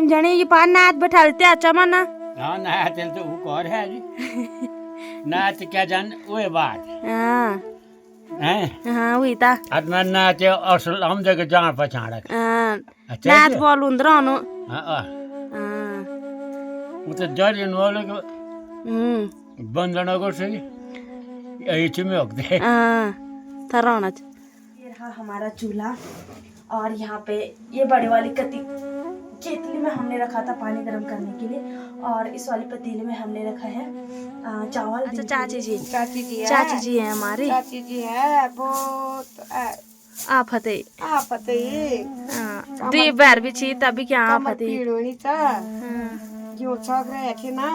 तीन जने ये पार नाच बैठालते अच्छा मना हाँ ना तेल तो वो कौर है जी नाच क्या जान वो बात हाँ हैं हाँ वही था अदना नाच और हम जगह जान पहचान रख हाँ अच्छा नाच बोल उंदरानो हाँ हाँ वो तो जड़ वाले को बंधना को सही यही चुमे होते हाँ थराना ये रहा हमारा चूल्हा और यहाँ पे ये बड़े वाली केतली में हमने रखा था पानी गर्म करने के लिए और इस वाली पतीले में हमने रखा है चावल। अच्छा चाची जी है हमारी चाची जी है बहुत आफत है आफत है दी बार भी छी तभी क्या आफत है पीड़ोनी था जो छक रहे थे ना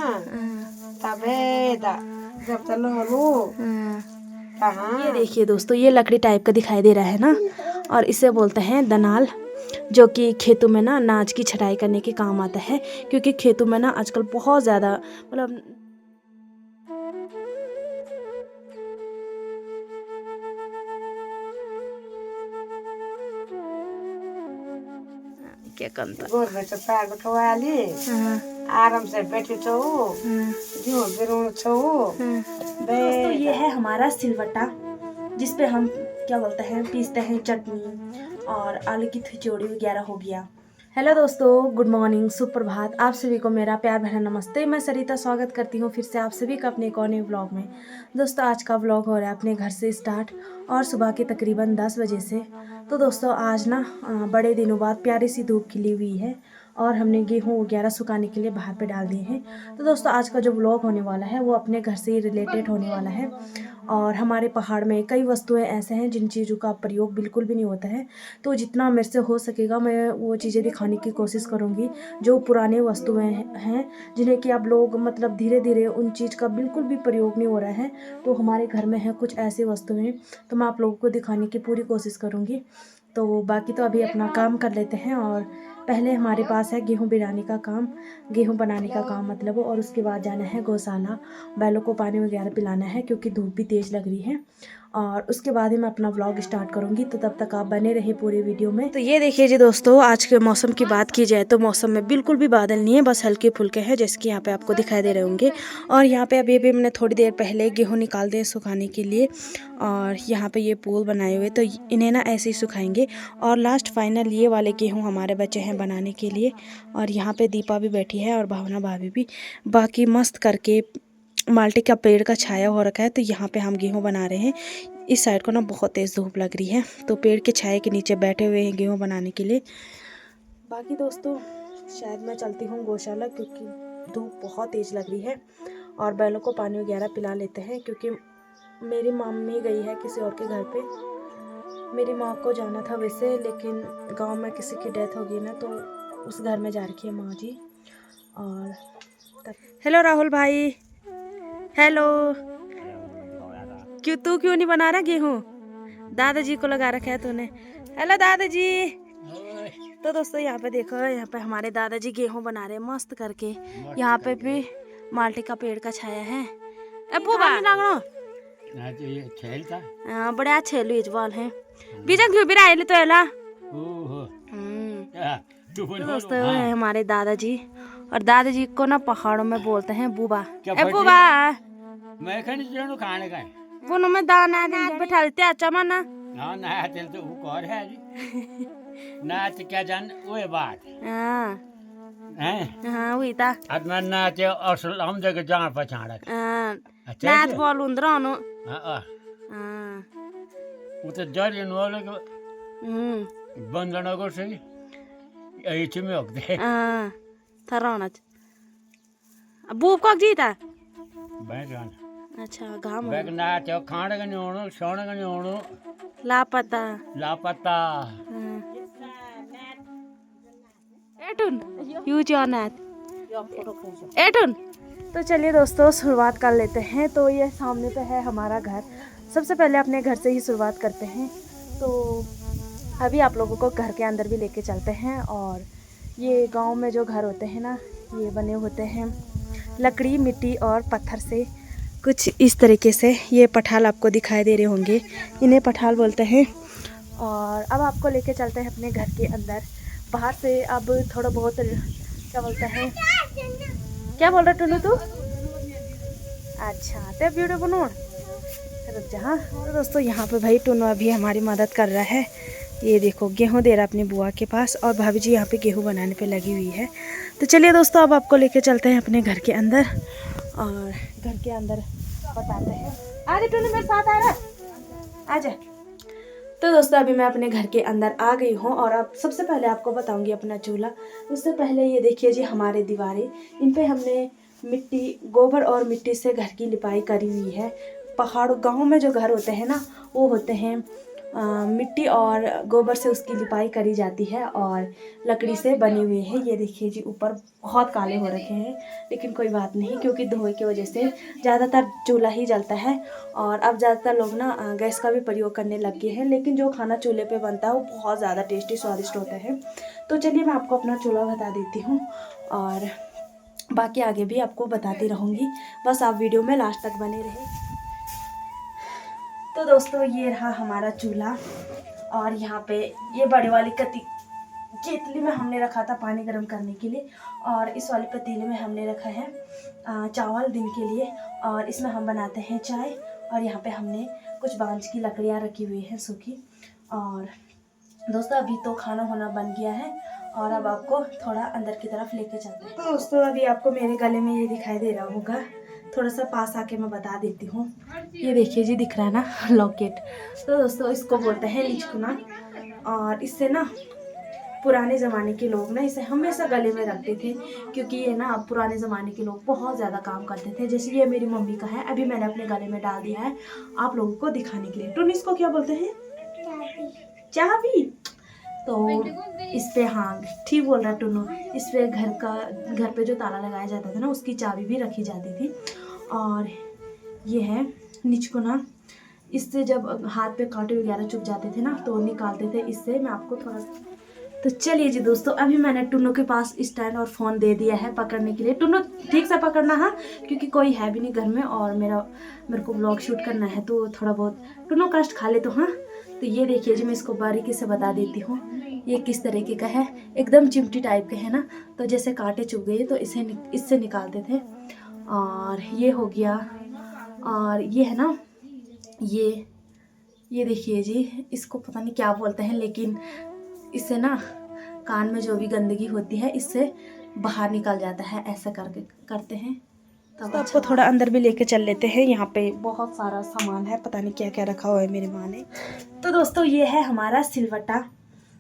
तबे जब तक लो ये देखिए दोस्तों ये लकड़ी टाइप का दिखाई दे रहा है ना और इसे बोलते हैं दनाल जो कि खेतों में ना अनाज की छटाई करने के काम आता है क्योंकि खेतों में ना आजकल बहुत ज़्यादा मतलब क्या करता गोर में तो पैर बैठवा ली आराम से बैठी छो जो गिरो छो तो ये है हमारा सिलवट्टा जिसपे हम क्या बोलते हैं पीसते हैं चटनी और आलू की खिचड़ी वगैरह हो गया। हेलो दोस्तों, गुड मॉर्निंग, सुप्रभात। आप सभी को मेरा प्यार भरा नमस्ते। मैं सरिता स्वागत करती हूँ फिर से आप सभी का अपने एक और नए व्लॉग में। दोस्तों आज का व्लॉग हो रहा है अपने घर से स्टार्ट और सुबह के तकरीबन 10 बजे से। तो दोस्तों आज ना बड़े दिनों बाद प्यारी सी धूप खिली हुई है और हमने गेहूँ वगैरह सुखाने के लिए बाहर पे डाल दिए हैं। तो दोस्तों आज का जो व्लॉग होने वाला है वो अपने घर से ही रिलेटेड होने वाला है और हमारे पहाड़ में कई वस्तुएं ऐसे हैं जिन चीज़ों का प्रयोग बिल्कुल भी नहीं होता है। तो जितना मेरे से हो सकेगा मैं वो चीज़ें दिखाने की कोशिश करूँगी जो पुराने वस्तुएं हैं जिन्हें कि आप लोग मतलब धीरे धीरे उन चीज़ का बिल्कुल भी प्रयोग नहीं हो रहा है। तो हमारे घर में है कुछ ऐसी वस्तुएं तो मैं आप लोगों को दिखाने की पूरी कोशिश करूँगी। तो बाकी तो अभी अपना काम कर लेते हैं और पहले हमारे पास है गेहूं बिराने का काम, गेहूं बनाने का काम मतलब, और उसके बाद जाना है गौशाला, बैलों को पानी वगैरह पिलाना है क्योंकि धूप भी तेज़ लग रही है और उसके बाद ही मैं अपना व्लॉग स्टार्ट करूंगी। तो तब तक आप बने रहे पूरे वीडियो में। तो ये देखिए जी दोस्तों, आज के मौसम की बात की जाए तो मौसम में बिल्कुल भी बादल नहीं है, बस हल्के फुल्के हैं जैसे कि यहाँ पे आपको दिखाई दे रहे होंगे। और यहाँ पे अभी मैंने थोड़ी देर पहले गेहूँ निकाल दिए सुखाने के लिए और यहाँ पे ये पोल बनाए हुए तो इन्हें ना ऐसे ही सुखाएंगे। और लास्ट फाइनल ये वाले गेहूँ हमारे बचे हैं बनाने के लिए। और यहाँ पे दीपा भी बैठी है और भावना भाभी भी, बाकी मस्त करके माल्टे का पेड़ का छाया हो रखा है। तो यहाँ पे हम गेहूँ बना रहे हैं। इस साइड को ना बहुत तेज़ धूप लग रही है तो पेड़ के छाये के नीचे बैठे हुए हैं गेहूँ बनाने के लिए। बाकी दोस्तों शायद मैं चलती हूँ गौशाला क्योंकि धूप बहुत तेज़ लग रही है और बैलों को पानी वगैरह पिला लेते हैं क्योंकि मेरी मम्मी गई है किसी और के घर पे। मेरी माँ को जाना था वैसे लेकिन गांव में किसी की डेथ हो गई ना तो उस घर में जा रखी है माँ जी। और हेलो राहुल भाई, हेलो। क्यों नहीं बना रहा गेहूँ? दादाजी को लगा रखा है तूने। हेलो दादाजी। तो दोस्तों यहाँ पे देखो, यहाँ पे हमारे दादाजी गेहूँ बना रहे हैं मस्त करके। यहाँ पे भी माल्टे का पेड़ का छाया है। अबू बड़े अच्छे लीजवाल हैं। बीजा क्यों भी राय ले तो एला। दोस्तों है हमारे दादाजी और दादाजी को ना पहाड़ों में बोलते हैं बूबा। बूबा मैं खाने का वो में दाना बैठालते अच्छा मना हाँ ना तेल तो वो कौर है जी नाच क्या जान वो बात हैं हाँ वही था अदना नाच और हम जगह जान पहचान रख नाच बोल उंदरानो हाँ वो तो जड़ वाले को बंधना को सही यही चुमे होते थराना बूब को जीता बैठ अच्छा घाम बैग नाच खाने का नहीं होना सोने का नहीं होना लापता एटुन यूज योर नेट एटुन। तो चलिए दोस्तों शुरुआत कर लेते हैं। तो ये सामने पे है हमारा घर। सबसे पहले अपने घर से ही शुरुआत करते हैं। तो अभी आप लोगों को घर के अंदर भी लेके चलते हैं। और ये गांव में जो घर होते हैं ना ये बने होते हैं लकड़ी, मिट्टी और पत्थर से कुछ इस तरीके से। ये पठाल आपको दिखाई दे रहे होंगे, इन्हें पठाल बोलते हैं। और अब आपको लेके चलते हैं अपने घर के अंदर। बाहर से अब थोड़ा बहुत क्या बोलता है, क्या बोल रहा टुनू तू? अच्छा ते वीडियो बनो रुक जा। हाँ तो दोस्तों यहाँ पे भाई टुनू अभी हमारी मदद कर रहा है। ये देखो गेहूँ दे रहा अपनी बुआ के पास और भाभी जी यहाँ पे गेहूँ बनाने पे लगी हुई है। तो चलिए दोस्तों अब आपको लेके चलते हैं अपने घर के अंदर और घर के अंदर बताते हैं। अरे टुनू मेरे साथ आ रहा है, आजा। तो दोस्तों अभी मैं अपने घर के अंदर आ गई हूँ और अब सबसे पहले आपको बताऊंगी अपना चूल्हा। उससे पहले ये देखिए जी हमारे दीवारें, इन पे हमने मिट्टी, गोबर और मिट्टी से घर की लिपाई करी हुई है। पहाड़ों गांव में जो घर होते हैं ना वो होते हैं मिट्टी और गोबर से उसकी लिपाई करी जाती है और लकड़ी से बनी हुई है। ये देखिए जी ऊपर बहुत काले हो रखे हैं, लेकिन कोई बात नहीं क्योंकि धोए की वजह से ज़्यादातर चूल्हा ही जलता है। और अब ज़्यादातर लोग ना गैस का भी प्रयोग करने लग गए हैं, लेकिन जो खाना चूल्हे पे बनता है वो बहुत ज़्यादा टेस्टी स्वादिष्ट होता है। तो चलिए मैं आपको अपना चूल्हा बता देती हूँ और बाकी आगे भी आपको बताती रहूँगी, बस आप वीडियो में लास्ट तक बने रहे। तो दोस्तों ये रहा हमारा चूल्हा और यहाँ पे ये बड़े वाली केतली में हमने रखा था पानी गर्म करने के लिए और इस वाले पतीले में हमने रखा है चावल दिन के लिए और इसमें हम बनाते हैं चाय। और यहाँ पे हमने कुछ बांज की लकड़ियाँ रखी हुई हैं सूखी। और दोस्तों अभी तो खाना होना बन गया है और अब आपको थोड़ा अंदर की तरफ लेके चलते हैं। तो दोस्तों अभी आपको मेरे गले में ये दिखाई दे रहा होगा, थोड़ा सा पास आके मैं बता देती हूँ। ये देखिए जी दिख रहा है ना लॉकेट। तो दोस्तों इसको बोलते हैं लिचकुना और इससे ना पुराने ज़माने के लोग ना इसे हमेशा गले में रखते थे क्योंकि ये ना पुराने ज़माने के लोग बहुत ज़्यादा काम करते थे। जैसे ये मेरी मम्मी का है, अभी मैंने अपने गले में डाल दिया है आप लोगों को दिखाने के लिए। टुन इसको क्या बोलते हैं? चाबी। तो इस पे, हाँ ठीक बोल रहा टुनू, इस पे घर पे जो ताला लगाया जाता था ना उसकी चाबी भी रखी जाती थी। और ये है निचकुना, इससे जब हाथ पे कांटे वगैरह चुभ जाते थे ना तो निकालते थे इससे। मैं आपको थोड़ा तो चलिए जी दोस्तों अभी मैंने टुन्नू के पास स्टैंड और फ़ोन दे दिया है पकड़ने के लिए। टुन्नू ठीक से पकड़ना हाँ, क्योंकि कोई है भी नहीं घर में और मेरे को ब्लॉग शूट करना है तो थोड़ा बहुत टुन्नू कष्ट खा ले तो हाँ। तो ये देखिए जी मैं इसको बारीकी से बता देती हूँ ये किस तरीके का है। एकदम चिमटी टाइप के है ना, तो जैसे कांटे चुभ गए तो इससे निकालते थे। और ये हो गया और ये है ना ये देखिए जी, इसको पता नहीं क्या बोलते हैं, लेकिन इससे ना कान में जो भी गंदगी होती है इससे बाहर निकल जाता है। ऐसा करते हैं। तब आपको थोड़ा अंदर भी लेके चल लेते हैं। यहाँ पे बहुत सारा सामान है, पता नहीं क्या क्या रखा हुआ है मेरी माँ ने। तो दोस्तों ये है हमारा सिलवट्टा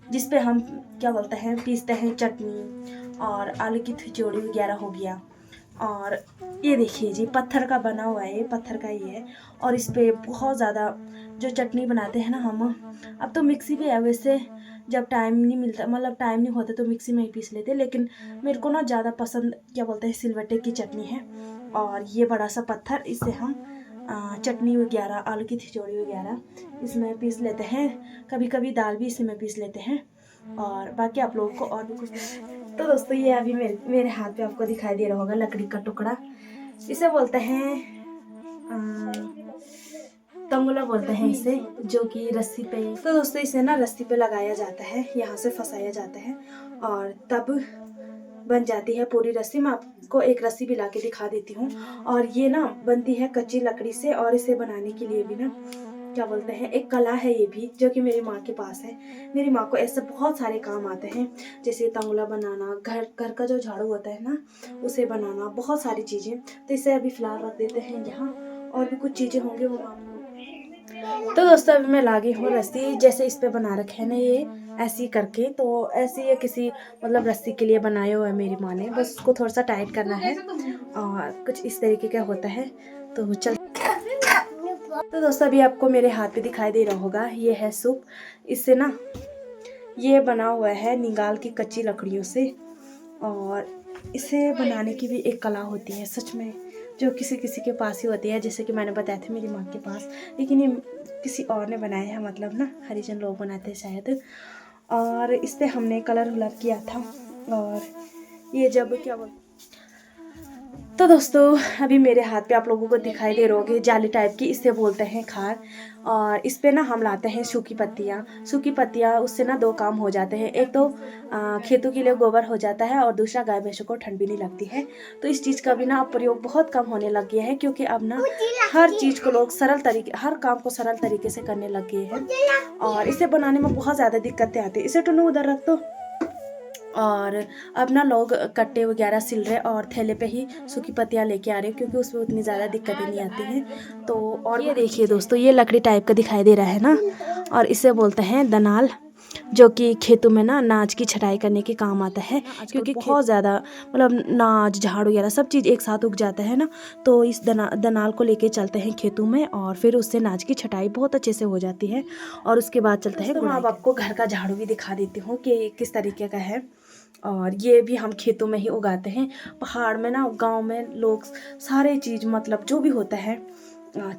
जिसपे हम क्या बोलते हैं पीसते हैं चटनी और आलू की खिचड़ी वगैरह हो गया। और ये देखिए जी पत्थर का बना हुआ है, ये पत्थर का ही है और इस पे बहुत ज़्यादा जो चटनी बनाते हैं ना हम, अब तो मिक्सी भी है वैसे, जब टाइम नहीं मिलता मतलब टाइम नहीं होता तो मिक्सी में ही पीस लेते, लेकिन मेरे को ना ज़्यादा पसंद क्या बोलते हैं सिलवट्टे की चटनी है। और ये बड़ा सा पत्थर, इससे हम चटनी वगैरह आलू की खिचड़ी वगैरह इसमें पीस लेते हैं, कभी कभी दाल भी इसी में पीस लेते हैं। और बाकी आप लोगों को और भी कुछ। तो दोस्तों ये अभी मेरे हाथ पे आपको दिखाई दे रहा होगा लकड़ी का टुकड़ा, इसे बोलते हैं तंगुला बोलते हैं इसे, जो कि रस्सी पे। तो दोस्तों इसे ना रस्सी पे लगाया जाता है, यहाँ से फंसाया जाता है और तब बन जाती है पूरी रस्सी। मैं आपको एक रस्सी भी ला के दिखा देती हूँ। और ये ना बनती है कच्ची लकड़ी से और इसे बनाने के लिए भी ना क्या बोलते हैं एक कला है ये भी, जो कि मेरी माँ के पास है। मेरी माँ को ऐसे बहुत सारे काम आते हैं, जैसे तंगुला बनाना, घर का जो झाड़ू होता है ना उसे बनाना, बहुत सारी चीज़ें। तो इसे अभी फ़िलहाल रख देते हैं यहाँ, और भी कुछ चीज़ें होंगी वो माँ। तो दोस्तों अभी मैं लागी हूँ रस्सी, जैसे इस पे बना रखे है ना ये ऐसी करके, तो ऐसी ये किसी मतलब रस्सी के लिए बनाया हुआ है मेरी माँ ने, बस उसको थोड़ा सा टाइट करना है और कुछ इस तरीके का होता है। तो चल तो दोस्तों अभी आपको मेरे हाथ पे दिखाई दे रहा होगा ये है सूप, इससे ना ये बना हुआ है निगाल की कच्ची लकड़ियों से। और इसे बनाने की भी एक कला होती है सच में, जो किसी किसी के पास ही होती है, जैसे कि मैंने बताया था मेरी माँ के पास, लेकिन ये किसी और ने बनाया है, मतलब ना हरिजन लोग बनाते हैं शायद। और इस पर हमने कलर वलर किया था। और ये जब क्या बोलते तो दोस्तों अभी मेरे हाथ पे आप लोगों को दिखाई दे रहे होगे जाली टाइप की, इससे बोलते हैं खार। और इस पे ना हम लाते हैं सूखी पत्तियाँ। उससे ना 2 काम हो जाते हैं। एक तो खेतों के लिए गोबर हो जाता है और दूसरा गाय भैंसों को ठंड भी नहीं लगती है। तो इस चीज़ का भी ना अब प्रयोग बहुत कम होने लग गया है, क्योंकि अब ना हर चीज़ को लोग हर काम को सरल तरीके से करने लग गए हैं। और इसे बनाने में बहुत ज़्यादा दिक्कतें आती है। इसे टुन्नू उधर रख दो। और अब ना लोग कट्टे वगैरह सिल रहे और थैले पे ही सूखी पत्तियाँ लेके आ रहे हैं, क्योंकि उसमें उतनी ज़्यादा दिक्कतें नहीं आती हैं। तो और ये देखिए दोस्तों, ये लकड़ी टाइप का दिखाई दे रहा है ना, और इसे बोलते हैं दनाल, जो कि खेतों में ना अनाज की छटाई करने के काम आता है। क्योंकि बहुत ज़्यादा मतलब अनाज झाड़ वगैरह सब चीज़ एक साथ उग जाता है ना, तो इस दनाल को लेके चलते हैं खेतों में और फिर उससे अनाज की छटाई बहुत अच्छे से हो जाती है। और उसके बाद चलते हैं। तो मैं अब आपको घर का झाड़ू भी दिखा देती हूँ कि किस तरीके का है। और ये भी हम खेतों में ही उगाते हैं। पहाड़ में ना, गांव में लोग सारे चीज़ मतलब जो भी होता है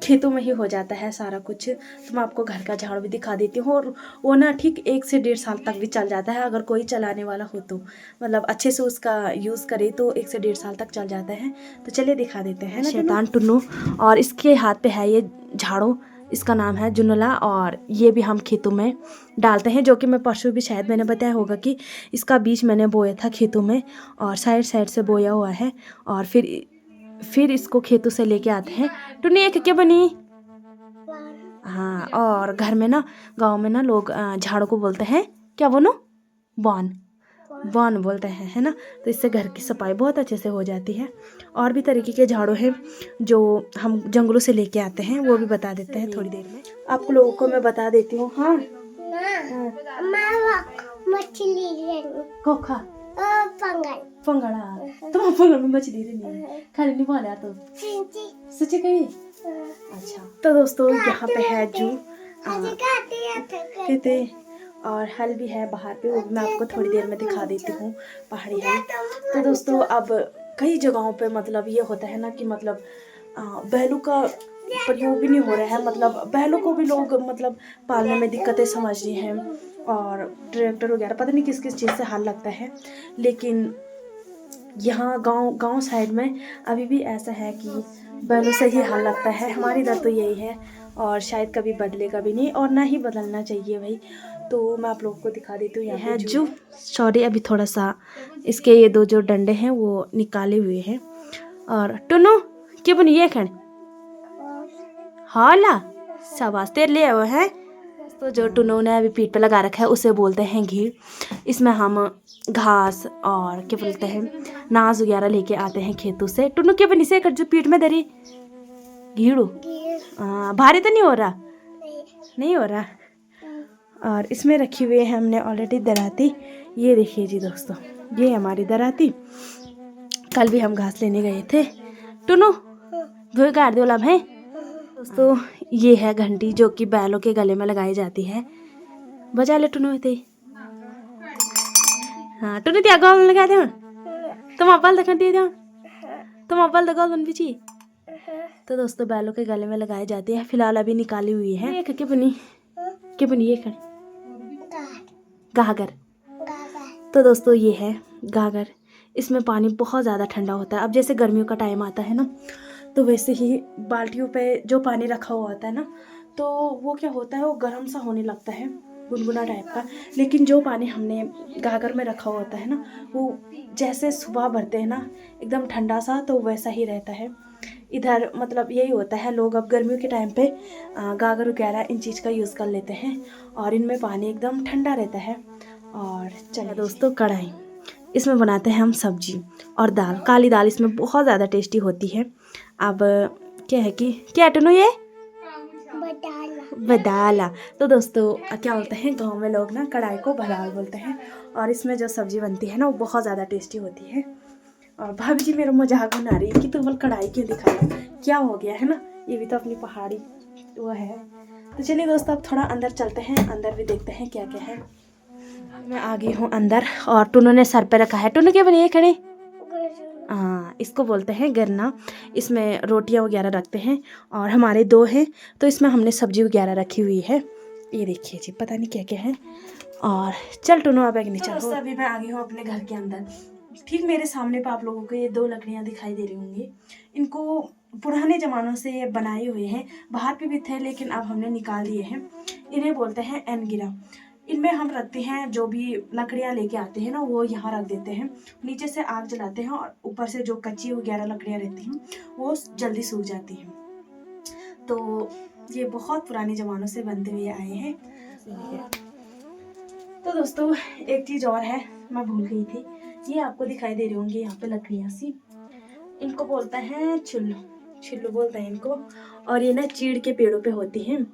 खेतों में ही हो जाता है सारा कुछ। तो मैं आपको घर का झाड़ू भी दिखा देती हूँ। और वो ना ठीक 1 से 1.5 साल तक भी चल जाता है, अगर कोई चलाने वाला हो तो, मतलब अच्छे से उसका यूज़ करे तो 1 से 1.5 साल तक चल जाता है। तो चलिए दिखा देते हैं ना शैतान टुन्नू। और इसके हाथ पे है ये झाड़ू, इसका नाम है जुनला। और ये भी हम खेतों में डालते हैं, जो कि मैं परसों भी शायद मैंने बताया होगा कि इसका बीज मैंने बोया था खेतों में, और साइड से बोया हुआ है। और फिर इसको खेतों से लेके आते हैं। टुन्नी एक क्या बनी? हाँ, और घर में ना, गांव में ना लोग झाड़ू को बोलते हैं क्या बोलो? बॉन बोलते हैं, है ना। तो इससे घर की सफाई बहुत अच्छे से हो जाती है। और भी तरीके के झाड़ू हैं जो हम जंगलों से लेके आते हैं, वो भी बता देते हैं थोड़ी देर में। आप लोगों को मैं बता देती हूँ। हाँ, मछली खोखा पंगड़ा तुम पंगड़ में मछली नहीं खाली नहीं बोला तो सच्ची कही। अच्छा, तो दोस्तों यहाँ पे है जू कहते, और हल भी है बाहर पे, वो भी मैं आपको थोड़ी देर में दिखा देती हूँ, पहाड़ी हल। तो दोस्तों अब कई जगहों पे मतलब ये होता है ना कि मतलब बैलों का प्रयोग भी नहीं हो रहा है, मतलब बैलों को भी लोग मतलब पालने में दिक्कतें समझ रही हैं, और ट्रैक्टर वगैरह पता नहीं किस किस चीज़ से हल लगता है। लेकिन यहाँ गांव साइड में अभी भी ऐसा है कि बैलों से ही हल लगता है। हमारे इधर तो यही है, और शायद कभी बदलेगा भी नहीं, और ना ही बदलना चाहिए भाई। तो मैं आप लोगों को दिखा देती हूँ। यहाँ जो सॉरी अभी थोड़ा सा इसके ये 2 जो डंडे हैं वो निकाले हुए हैं। और टुनु क्या बनी ये खण हाला शाबाश तेरे लिए वो है। तो जो टुनु ने अभी पीठ पे लगा रखा है उसे बोलते हैं घी। इसमें हम घास और क्या बोलते हैं नाज वगैरह लेके आते हैं खेतों से। टुनु क्या बनी से कर जो पीठ में धरी घीड़ू भारी तो नहीं हो रहा? नहीं हो रहा। और इसमें रखी हुई है हमने ऑलरेडी दराती। ये देखिए जी दोस्तों, ये हमारी दराती। कल भी हम घास लेने गए थे। टुनु वो काट दो लब है दोस्तों। ये है घंटी जो कि बैलों के गले में लगाई जाती है। बजा ले टुनु थे। हाँ टुनु त्या गल लगा दे तुम अब्बल दखन दे दो तुम अब्बल दगल बन बिची। तो दोस्तों बैलों के गले में लगाई जाती है। फिलहाल अभी निकाली हुई है। एक क्या बनी ये खड़ी गागर। तो दोस्तों ये है गागर। इसमें पानी बहुत ज़्यादा ठंडा होता है। अब जैसे गर्मियों का टाइम आता है ना, तो वैसे ही बाल्टियों पे जो पानी रखा हुआ होता है ना, तो वो क्या होता है वो गर्म सा होने लगता है, गुनगुना टाइप का। लेकिन जो पानी हमने गागर में रखा हुआ होता है ना, वो जैसे सुबह भरते हैं ना एकदम ठंडा सा, तो वैसा ही रहता है। इधर मतलब यही होता है, लोग अब गर्मियों के टाइम पे गागर वगैरह इन चीज़ का यूज़ कर लेते हैं, और इनमें पानी एकदम ठंडा रहता है। और चलिए दोस्तों कढ़ाई, इसमें बनाते हैं हम सब्जी और दाल। काली दाल इसमें बहुत ज़्यादा टेस्टी होती है। अब क्या है कि क्या टुनु ये बदाला। तो दोस्तों क्या बोलते हैं गांव में लोग ना कढ़ाई को बदाल बोलते हैं, और इसमें जो सब्जी बनती है ना वो बहुत ज़्यादा टेस्टी होती है। और भाभी जी मेरा मजाक बना रही है कि तुम कढ़ाई क्यों दिखा रहे हो, क्या हो गया है ना, ये भी तो अपनी पहाड़ी वो है। तो चलिए दोस्तों अब थोड़ा अंदर चलते हैं, अंदर भी देखते हैं क्या क्या है। मैं आ गई हूँ अंदर, और टुनु ने सर पे रखा है। टुनु क्या बनी है खड़े? हाँ, इसको बोलते हैं गरना। इसमें रोटियां वगैरह रखते हैं, और हमारे 2 हैं तो इसमें हमने सब्जी वगैरह रखी हुई है। ये देखिए जी, पता नहीं क्या क्या है। और चल टुनु अब नहीं चल। अभी मैं आ गई हूँ अपने घर के अंदर। ठीक मेरे सामने पे आप लोगों को ये 2 लकड़ियाँ दिखाई दे रही होंगी। इनको पुराने ज़मानों से ये बनाए हुए हैं, बाहर पे भी थे लेकिन अब हमने निकाल दिए हैं। इन्हें बोलते हैं एनगिरा। इनमें हम रखते हैं जो भी लकड़ियाँ लेके आते हैं ना, वो यहाँ रख देते हैं। नीचे से आग जलाते हैं और ऊपर से जो कच्ची वगैरह लकड़ियाँ रहती हैं वो जल्दी सूख जाती हैं। तो ये बहुत पुराने ज़मानों से बनते हुए आए हैं। तो दोस्तों एक चीज़ और है, मैं भूल गई थी। ये आपको दिखाई दे रही होंगी यहाँ पे लकड़ियाँ सी, इनको बोलते हैं छिल्लू। छिल्लू बोलते हैं इनको। और ये ना चीड़ के पेड़ों पे होती हैं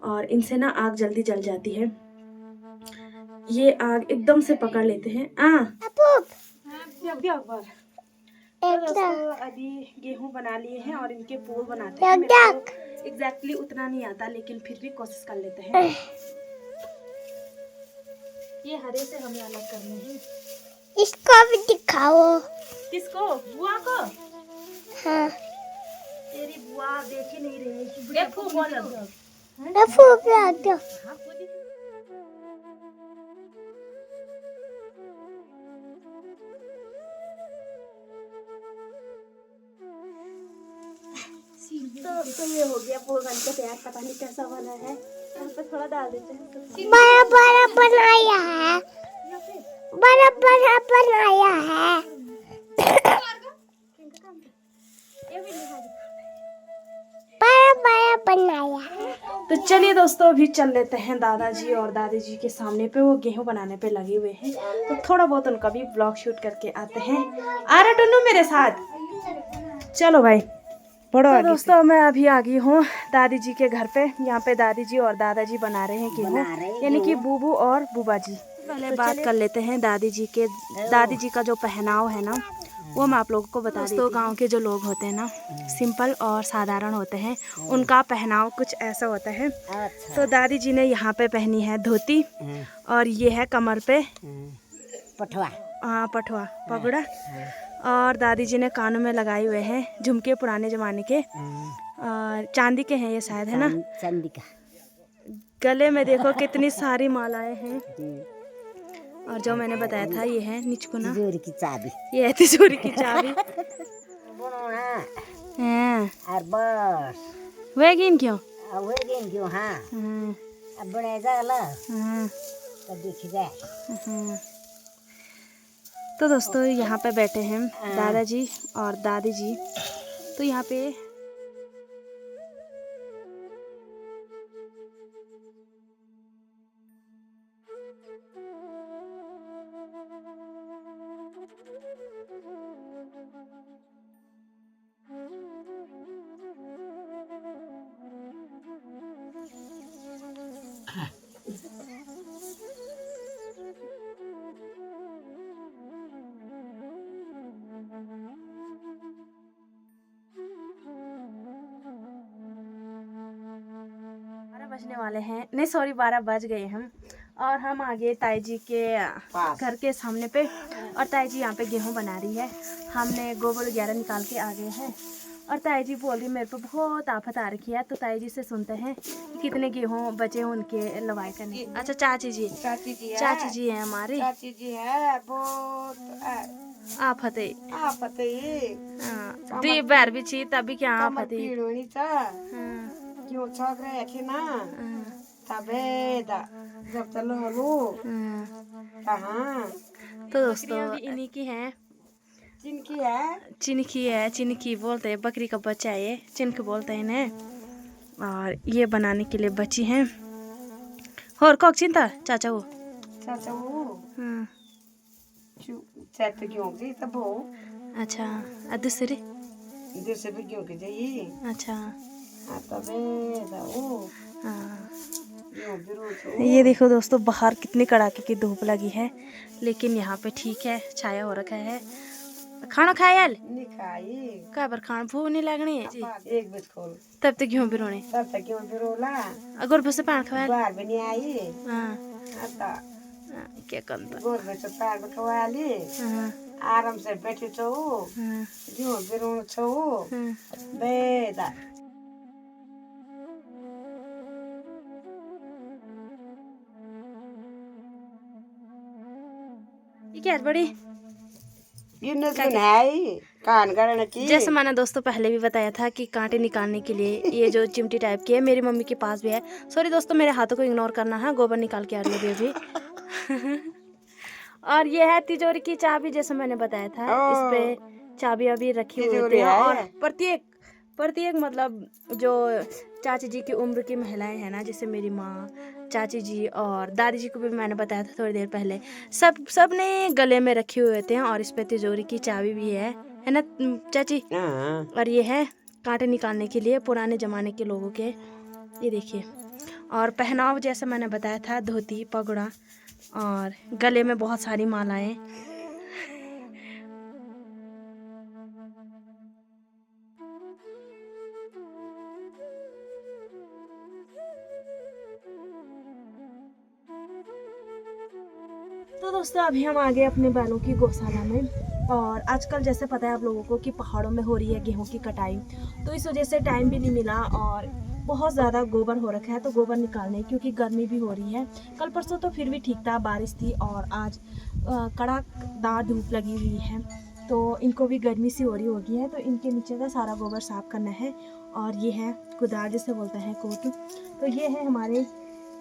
और इनसे ना आग जल्दी जल जाती है। ये आग एकदम से पकड़ लेते हैं। तो दोस्तों अभी गेहूं बना लिए हैं और इनके पोल बनाते हैं। मेरे को एग्जैक्टली उतना नहीं आता लेकिन फिर भी कोशिश कर लेते हैं। ये हरे से हमें अलग करने हैं। इसको भी दिखाओ। किसको? बुआ को? हाँ। तेरी बुआ देख ही नहीं रही है। रफू पे आ दो। तो ये हो गया पोल बन के तैयार। पता नहीं कैसा बना है, यहाँ पे थोड़ा डाल देते हैं। बड़ा बड़ा बनाया है, बड़ा बड़ा बनाया है। बड़ा बड़ा बनाया है। तो चलिए दोस्तों अभी चल लेते हैं दादाजी और दादी जी के सामने पे। वो गेहूं बनाने पे लगे हुए हैं तो थोड़ा बहुत उनका भी ब्लॉग शूट करके आते हैं। आ रहा टुन्नू मेरे साथ? चलो भाई पढ़ो। तो दोस्तों मैं अभी आ गई हूँ दादी जी के घर पे। यहाँ पे दादी जी और दादाजी बना रहे हैं गेहूँ, यानी कि बूबू और बूबा जी। पहले बात कर लेते हैं दादी जी का जो पहनाव है ना वो मैं आप लोगों को बता देती हूँ। गाँव के जो लोग होते हैं ना सिंपल और साधारण होते हैं, उनका पहनाव कुछ ऐसा होता है। तो दादी जी ने यहाँ पे पहनी है धोती और ये है कमर पे पठवा। हाँ पठवा पगड़ा। और दादी जी ने कानों में लगाए हुए हैं झुमके पुराने ज़माने के, और चांदी के हैं ये शायद, है ना? चांदी का। गले में देखो कितनी सारी मालाएं हैं। और जो मैंने बताया था ये है निचकुना, तिजोरी की चाबी। ये है तिजोरी की चाबी। हाँ और बस वेगिन क्यों? अब हो गई क्यों? हाँ हाँ अब बने जाला हाँ तब देखी जाए। हाँ। तो दोस्तों यहाँ पे बैठे हैं दादाजी और दादी जी। तो यहाँ पे बजने वाले हैं, नहीं सॉरी 12 बज गए हम। और हम आ गए ताई जी के घर के सामने पे और ताई जी यहाँ पे गेहूँ बना रही है। हमने गोबर वगैरह निकाल के आ गए हैं और ताई जी बोल रही मेरे पे बहुत आफत आ रखी है। तो ताई जी से सुनते हैं कि कितने गेहूँ बचे हैं उनके लवाई करने। अच्छा चाची जी है हमारी। चाची जी है बहुत आफत है। आफत है। हाँ दी बार भी छी तभी क्या आफत है। पीड़ोनी था क्यों छग रहे थे ना तबे दा जब तक लो कहाँ। तो दोस्तों इन्हीं की हैं। जिनकी है चिनकी बोलते हैं, बकरी का बच्चा है ये, चिनक बोलते हैं इन्हें। और ये बनाने के लिए बची हैं। और कौक चिंता चाचा वो हाँ चाचा क्यों जी तब हो। अच्छा दूसरे भी क्यों के जाइए। अच्छा तबे दा ओ हाँ। यो बिरो ये देखो दोस्तों बाहर कितनी कड़ाके की धूप लगी है लेकिन यहाँ पे ठीक है, छाया हो रखा है। खाना खाया यार नहीं खाई क्या बार खाना भूख नहीं लगनी है जी। एक बज खोल तब तक क्यों बिरोने तब तक क्यों बिरोला अगर बस पान खवा बाहर भी नहीं आई। हाँ आता क्या करता गोर में तो पैर में खवा ली हाँ आराम से बैठे छो हाँ जो बिरोण छो हाँ। बेदा ये क्या है बड़ी यूनुस बिन है ही कान करने की। जैसे मैंने दोस्तों पहले भी बताया था कि कांटे निकालने के लिए ये जो चिमटी टाइप की है मेरी मम्मी के पास भी है। सॉरी दोस्तों, मेरे हाथों को इग्नोर करना है, गोबर निकाल के आ रही है अभी। और ये है तिजोरी की चाबी, जैसे मैंने बताया था इस पे चाबी अभी रखी हुई होती है। और प्रत्येक मतलब जो चाची जी की उम्र की महिलाएं हैं ना, जैसे मेरी माँ, चाची जी और दादी जी को भी मैंने बताया था थोड़ी देर पहले, सब ने गले में रखे हुए होते हैं। और इस पे तिजोरी की चाबी भी है ना चाची। हाँ। और ये है कांटे निकालने के लिए पुराने ज़माने के लोगों के, ये देखिए। और पहनाव जैसे मैंने बताया था, धोती, पगड़ा और गले में बहुत सारी मालाएं। तो दोस्तों अभी हम आ गए अपने बैलों की गौशाला में। और आजकल जैसे पता है आप लोगों को कि पहाड़ों में हो रही है गेहूं की कटाई, तो इस वजह से टाइम भी नहीं मिला और बहुत ज़्यादा गोबर हो रखा है, तो गोबर निकालने क्योंकि गर्मी भी हो रही है। कल परसों तो फिर भी ठीक था, बारिश थी, और आज कड़ाकदार धूप लगी हुई है, तो इनको भी गर्मी सी हो रही होगी है, तो इनके नीचे का सारा गोबर साफ करना है। और ये है कुदाल जिसे बोलते हैं कोट। तो ये है हमारे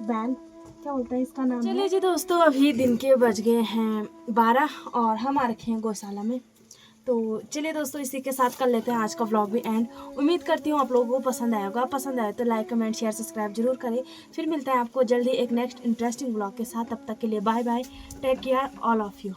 बैल, क्या बोलता है इसका नाम। चलिए जी दोस्तों, अभी दिन के बज गए हैं 12 और हम आ रखे हैं गौशाला में। तो चलिए दोस्तों, इसी के साथ कर लेते हैं आज का व्लॉग भी एंड। उम्मीद करती हूँ आप लोगों को पसंद आएगा। पसंद आए तो लाइक, कमेंट, शेयर, सब्सक्राइब जरूर करें। फिर मिलते हैं आपको जल्दी एक नेक्स्ट इंटरेस्टिंग व्लॉग के साथ। तब तक के लिए bye bye, take care all of you.